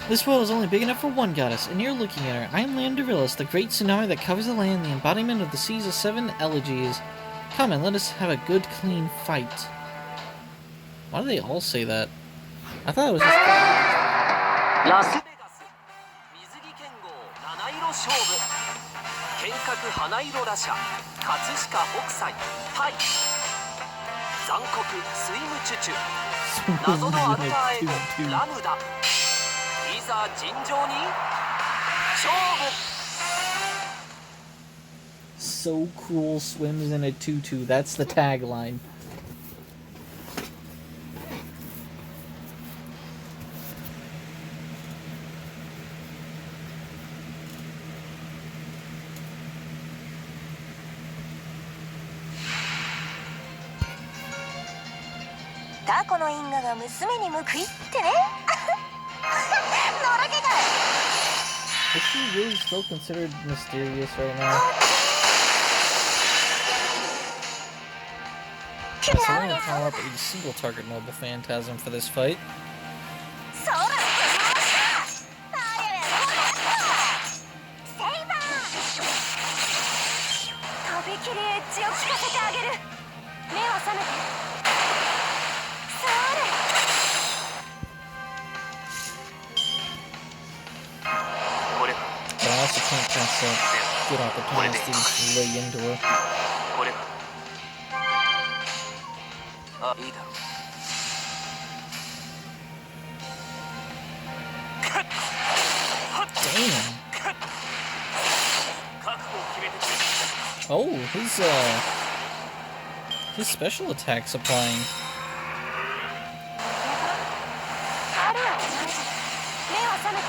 This world is only big enough for one goddess, and you're looking at her. I am Lamdarillis, the great tsunami that covers the land, the embodiment of the seas of 7 elegies. Come and let us have a good, clean fight. Why do they all say that? I thought it was just... ラスベガス水着剣豪七色勝負剣客花色羅車葛飾北斎対残酷スイムチュチュ謎のアルターエゴラムダいざ尋常に勝負 So cool swims in a tutu. That's the tagline. Tacoの因果が娘に報いってね。のろけが。Is she really still considered mysterious right now? I still want to power up a single target mobile phantasm for this fight. そら、よっしゃ。あれれ、セイバー。とびきりエッジを効かせてあげる。目を覚めて。それ。これ But I also can't pass up good opportunities to lay into her. これあ、いいだろう Damn. 覚悟を決めてくれ Oh, his special attack's applying. あるわ同じ。目を覚めて。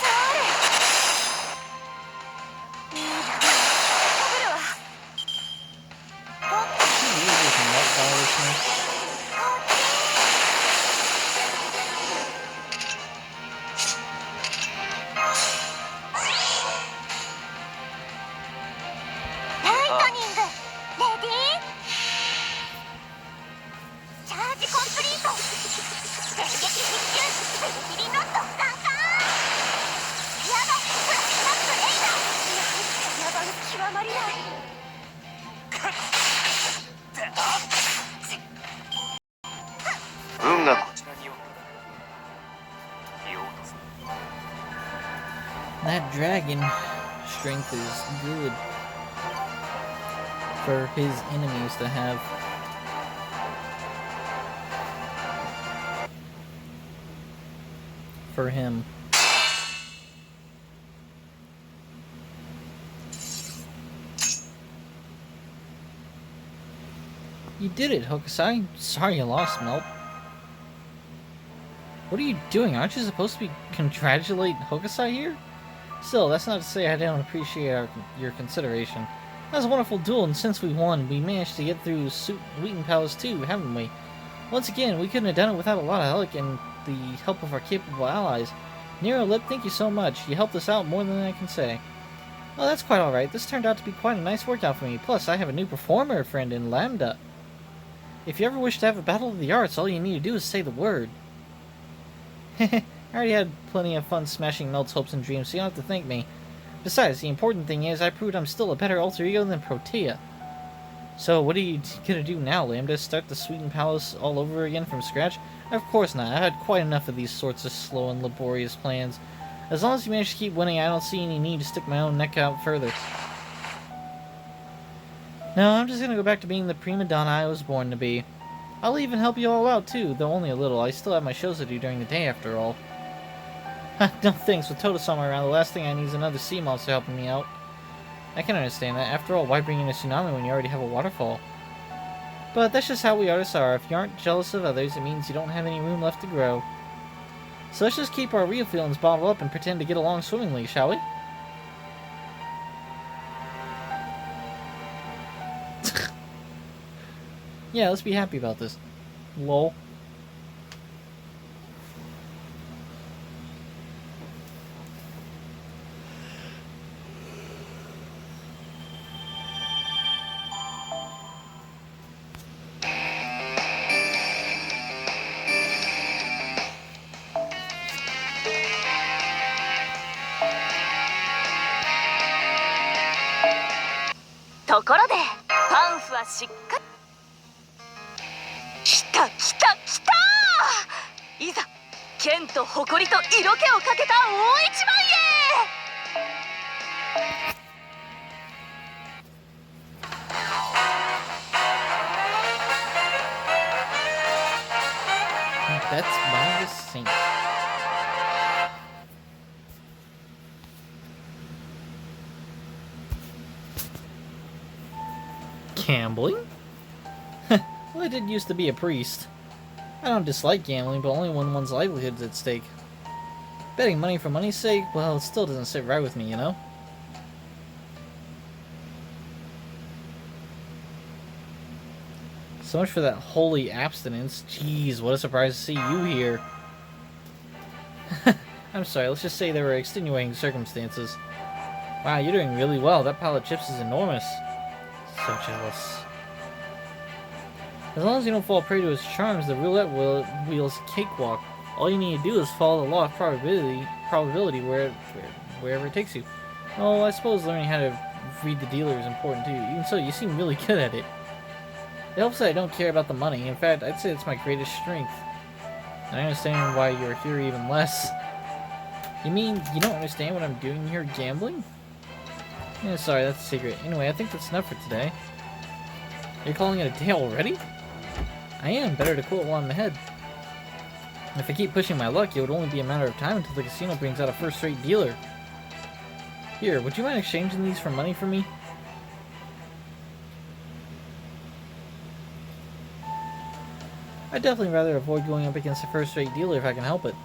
それ。いいだろう。かぶるわ。 She really doesn't like violation. ライトニング、レディー。チャージコンプリート。電撃必中、ビリビリのドッカンカー。やば、フラッシュバックレイダー。なんて野蛮極まりない。運がこちらによって言おうとする That dragon strength is good for his enemies to have. For him. You did it, Hokusai. Sorry you lost, Melt. What are you doing? Aren't you supposed to be congratulating Hokusai here? Still, that's not to say I don't appreciate your consideration. That was a wonderful duel, and since we won, we managed to get through Wheaton Palace too, haven't we? Once again, we couldn't have done it without a lot of help and the help of our capable allies. Nero Lip, thank you so much. You helped us out more than I can say. Well, that's quite alright. This turned out to be quite a nice workout for me. Plus, I have a new performer friend in Lambda. If you ever wish to have a battle of the arts, all you need to do is say the word. I already had plenty of fun smashing Melt's hopes and dreams, so you don't have to thank me. Besides, the important thing is I proved I'm still a better alter ego than Protea. So what are you gonna do now, Lambda? Start the Sweeten Palace all over again from scratch? Of course not. I've had quite enough of these sorts of slow and laborious plans. As long as you manage to keep winning, I don't see any need to stick my own neck out further. No, I'm just gonna go back to being the prima donna I was born to be. I'll even help you all out too, though only a little. I still have my shows to do during the day after all. No thanks, with Totosama around, the last thing I need is another sea monster helping me out. I can understand that. After all, why bring in a tsunami when you already have a waterfall? But that's just how we artists are. If you aren't jealous of others, it means you don't have any room left to grow. So let's just keep our real feelings bottled up and pretend to get along swimmingly, shall we? Yeah, let's be happy about this. Lol. しっかり。来た来た来た。いざ剣と誇りと色気をかけた大一番へ。That's by the Saint. Gambling? Well, I did used to be a priest. I don't dislike gambling, but only when one's livelihood's at stake. Betting money for money's sake? Well, it still doesn't sit right with me, you know? So much for that holy abstinence. Jeez, what a surprise to see you here. I'm sorry, let's just say there were extenuating circumstances. Wow, you're doing really well. That pile of chips is enormous. So jealous. As long as you don't fall prey to his charms, the roulette wheel's cakewalk. All you need to do is follow the law of probability wherever it takes you. Oh, I suppose learning how to read the dealer is important too. Even so, you seem really good at it. It helps that I don't care about the money. In fact, I'd say it's my greatest strength. And I understand why you're here even less. You mean you don't understand what I'm doing here, gambling? Yeah, sorry, that's a secret. Anyway, I think that's enough for today. You're calling it a day already? I am. Better to quit while I'm ahead. If I keep pushing my luck, it would only be a matter of time until the casino brings out a first-rate dealer. Here, would you mind exchanging these for money for me? I'd definitely rather avoid going up against a first-rate dealer if I can help it.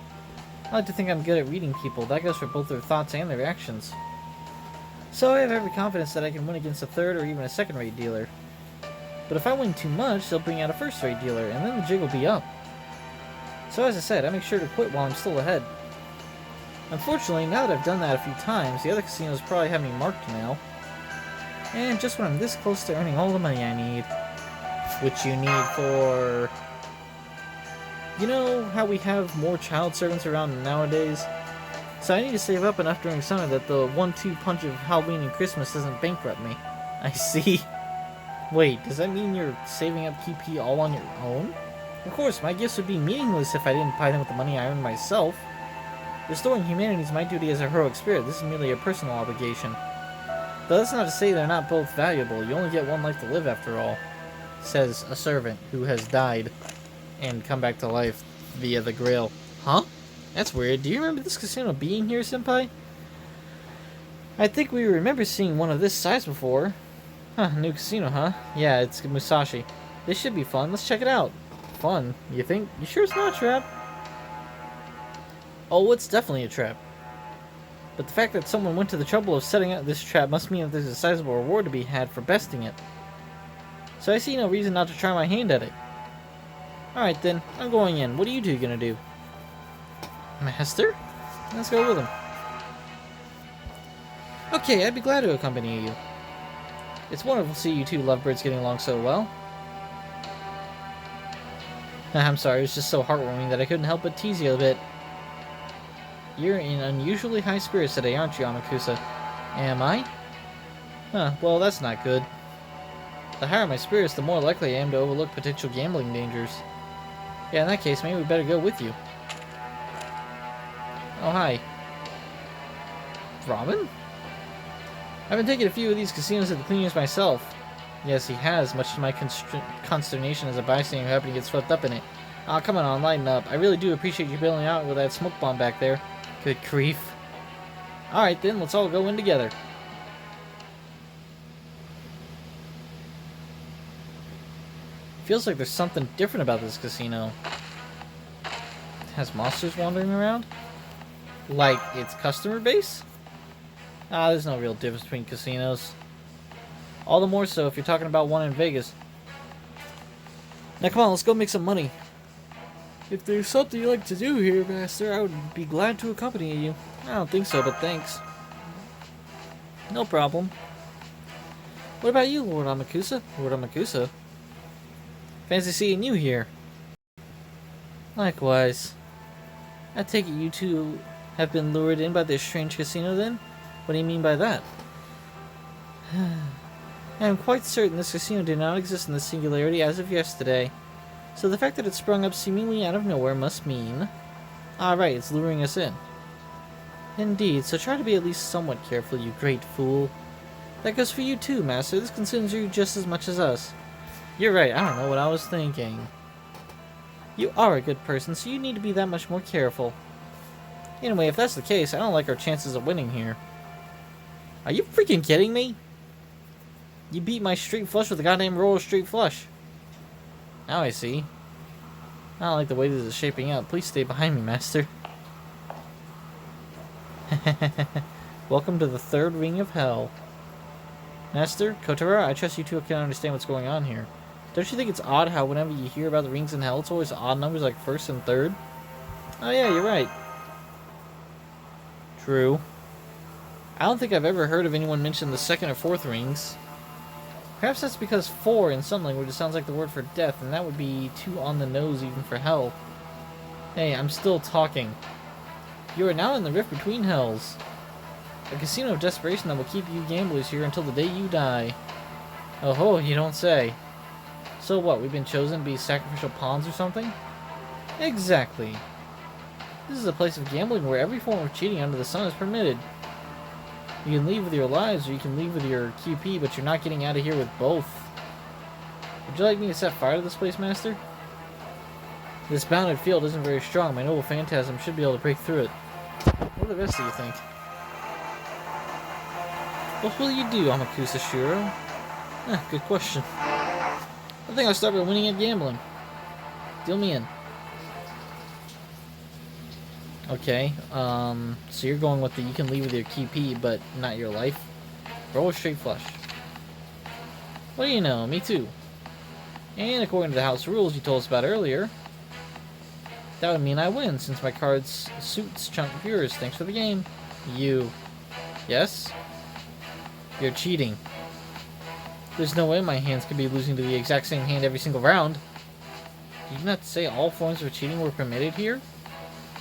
I like to think I'm good at reading people. That goes for both their thoughts and their actions. So I have every confidence that I can win against a third or even a second-rate dealer. But if I win too much, they'll bring out a first-rate dealer, and then the jig will be up. So as I said, I make sure to quit while I'm still ahead. Unfortunately, now that I've done that a few times, the other casinos probably have me marked now. And just when I'm this close to earning all the money I need. Which you need for... You know how we have more child servants around nowadays? So I need to save up enough during summer that the 1-2 punch of Halloween and Christmas doesn't bankrupt me. I see. Wait, does that mean you're saving up QP all on your own? Of course, my gifts would be meaningless if I didn't buy them with the money I earned myself. Restoring humanity is my duty as a heroic spirit. This is merely a personal obligation. But that's not to say they're not both valuable. You only get one life to live after all, says a servant who has died and come back to life via the Grail. Huh? That's weird. Do you remember this casino being here, Senpai? I think we remember seeing one of this size before. Huh, new casino, huh? Yeah, it's Musashi. This should be fun. Let's check it out. Fun? You think? You sure it's not a trap? Oh, it's definitely a trap. But the fact that someone went to the trouble of setting up this trap must mean that there's a sizable reward to be had for besting it. So I see no reason not to try my hand at it. Alright then, I'm going in. What are you two gonna do? Master? Let's go with him. Okay, I'd be glad to accompany you. It's wonderful to see you two lovebirds getting along so well. I'm sorry, it was just so heartwarming that I couldn't help but tease you a bit. You're in unusually high spirits today, aren't you, Amakusa? Am I? Huh, well that's not good. The higher my spirits, the more likely I am to overlook potential gambling dangers. Yeah, in that case, maybe we better go with you. Oh, hi. Robin? I've been taking a few of these casinos at the cleaners myself. Yes, he has, much to my consternation as a bystander who happened to get swept up in it. Aw, come on, lighten up. I really do appreciate you bailing out with that smoke bomb back there. Good grief. Alright then, let's all go in together. Feels like there's something different about this casino. It has monsters wandering around? Like its customer base? Ah, there's no real difference between casinos. All the more so if you're talking about one in Vegas. Now come on, let's go make some money. If there's something you like to do here, Master, I would be glad to accompany you. I don't think so, but thanks. No problem. What about you, Lord Amakusa? Lord Amakusa? Fancy seeing you here. Likewise. I take it you two have been lured in by this strange casino then? What do you mean by that? I am quite certain this casino did not exist in this singularity as of yesterday. So the fact that it sprung up seemingly out of nowhere must mean... Ah, right, it's luring us in. Indeed, so try to be at least somewhat careful, you great fool. That goes for you too, Master. This concerns you just as much as us. You're right, I don't know what I was thinking. You are a good person, so you need to be that much more careful. Anyway, if that's the case, I don't like our chances of winning here. Are you freaking kidding me? You beat my straight flush with a goddamn roller straight flush. Now I see. I don't like the way this is shaping up. Please stay behind me, Master. Welcome to the third ring of hell. Master, Kotaro, I trust you two can understand what's going on here. Don't you think it's odd how whenever you hear about the rings in hell, it's always odd numbers like first and third? Oh yeah, you're right. True. I don't think I've ever heard of anyone mention the second or fourth rings. Perhaps that's because 4 in some languages sounds like the word for death, and that would be too on the nose even for hell. Hey, I'm still talking. You are now in the rift between hells. A casino of desperation that will keep you gamblers here until the day you die. Oh ho, you don't say. So what, we've been chosen to be sacrificial pawns or something? Exactly. This is a place of gambling where every form of cheating under the sun is permitted. You can leave with your lives or you can leave with your QP, but you're not getting out of here with both. Would you like me to set fire to this place, Master? This bounded field isn't very strong. My noble phantasm should be able to break through it. What do the rest of you think? What will you do, Amakusa Shiro? Good question. I think I'll start by winning at gambling. Deal me in. Okay, so you're going with the you can leave with your QP, but not your life? Roll a straight flush. What do you know? Me too. And according to the house rules you told us about earlier, that would mean I win, since my card's suits chunk of yours. Thanks for the game. You. Yes? You're cheating. There's no way my hands could be losing to the exact same hand every single round. Did you not say all forms of cheating were permitted here?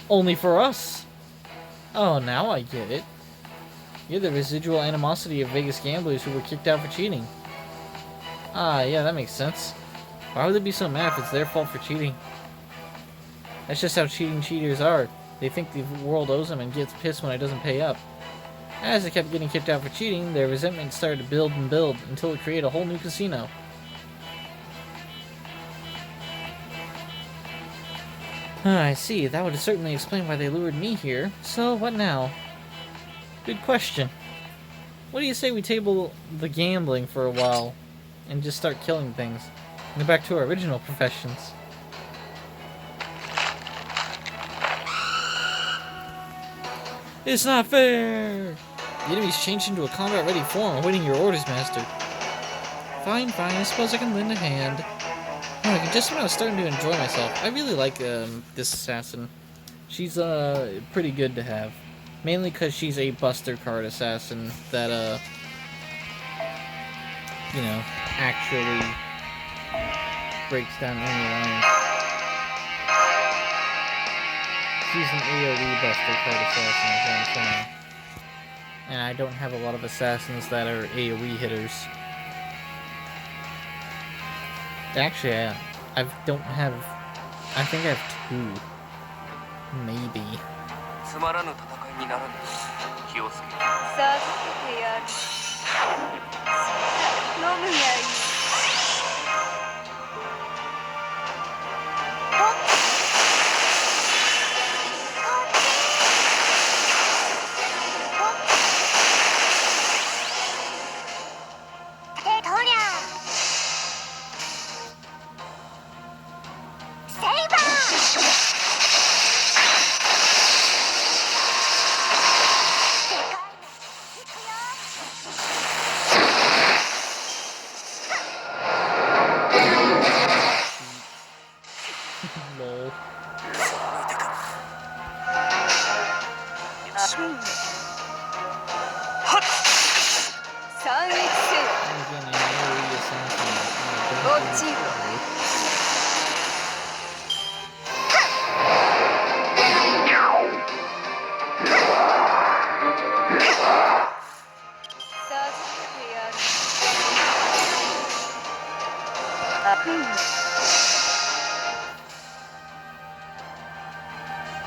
Only for us! Oh, now I get it. You're the residual animosity of Vegas gamblers who were kicked out for cheating. Ah, yeah, that makes sense. Why would they be so mad if it's their fault for cheating? That's just how cheating cheaters are. They think the world owes them and gets pissed when it doesn't pay up. As they kept getting kicked out for cheating, their resentment started to build and build until it created a whole new casino. I see. That would certainly explain why they lured me here. So, what now? Good question. What do you say we table the gambling for a while and just start killing things? And go back to our original professions. It's not fair! The enemy's changed into a combat-ready form, awaiting your orders, Master. Fine, fine. I suppose I can lend a hand. Oh, I can just about starting to enjoy myself. I really like this assassin. She's pretty good to have. Mainly because she's a Buster card assassin that, you know, actually breaks down enemy lines. She's an AoE Buster card assassin, is what I'm saying. And I don't have a lot of assassins that are AoE hitters. Actually, I don't have... I think I have 2. Maybe. つまらぬ戦いにならぬ気をつけ授けてやる。飲むがいい。Lol.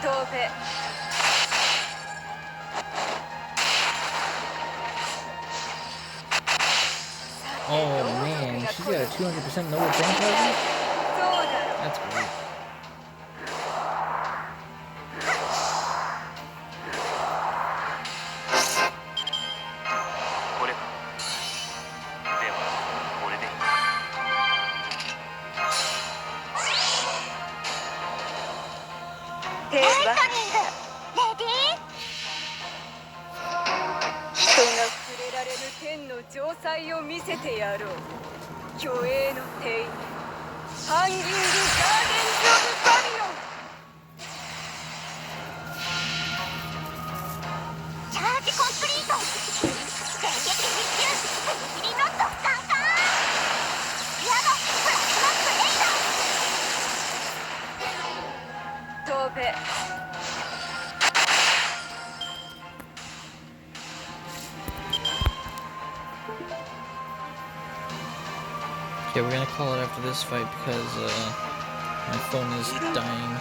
飛べ Oh man, she's got a 200% no advance presence? そうだろ That's great. これかではこれでテープはレディー人が触れられぬ天の城塞を見せてやろう虚栄の帝ハンギングガーデンズ・オブ・バビロンチャージコンプリート電撃必中ギリギリのドッカンカーヤマプラズマブレイダー飛べ Okay, we're gonna call it after this fight because my phone is dying.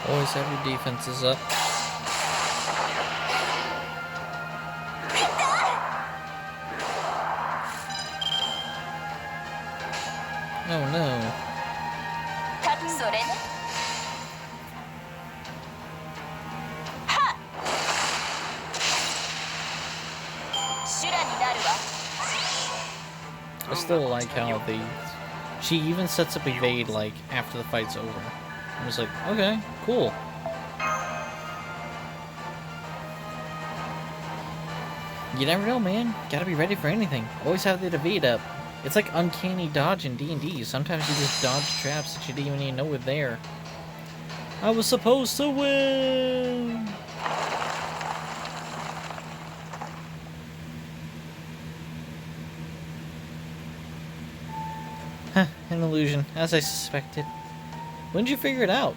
Always have your defenses up. Oh no. それねはっ修羅になるわ I still like how she even sets up evade like after the fight's over. I'm just like, okay, cool. You never know, man. Gotta be ready for anything. Always have the evade up. It's like uncanny dodge in D&D. Sometimes you just dodge traps that you didn't even know were there. I was supposed to win! Huh, an illusion, as I suspected. When did you figure it out?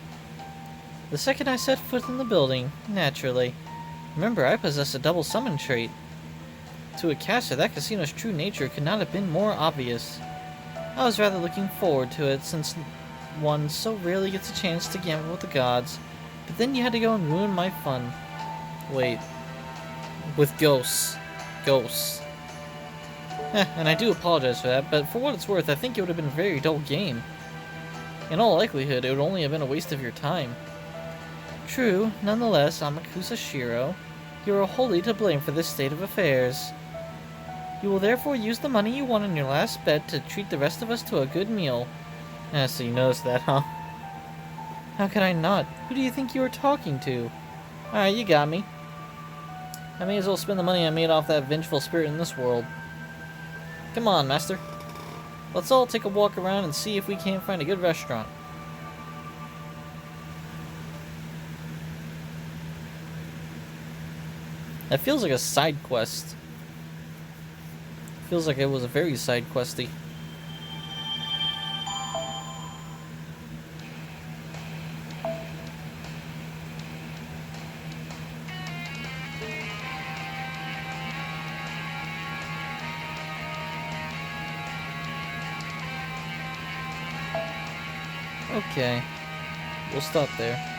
The second I set foot in the building, naturally. Remember, I possess a double summon trait. To a caster, that casino's true nature could not have been more obvious. I was rather looking forward to it, since one so rarely gets a chance to gamble with the gods. But then you had to go and ruin my fun. Wait. With ghosts. Ghosts. And I do apologize for that, but for what it's worth, I think it would have been a very dull game. In all likelihood, it would only have been a waste of your time. True, nonetheless, Amakusa Shiro, you are wholly to blame for this state of affairs. You will therefore use the money you won in your last bet to treat the rest of us to a good meal. So you noticed that, huh? How could I not? Who do you think you were talking to? Alright, you got me. I may as well spend the money I made off that vengeful spirit in this world. Come on, master. Let's all take a walk around and see if we can't find a good restaurant. That feels like a side quest. Feels like it was a very side questy. Okay. We'll stop there.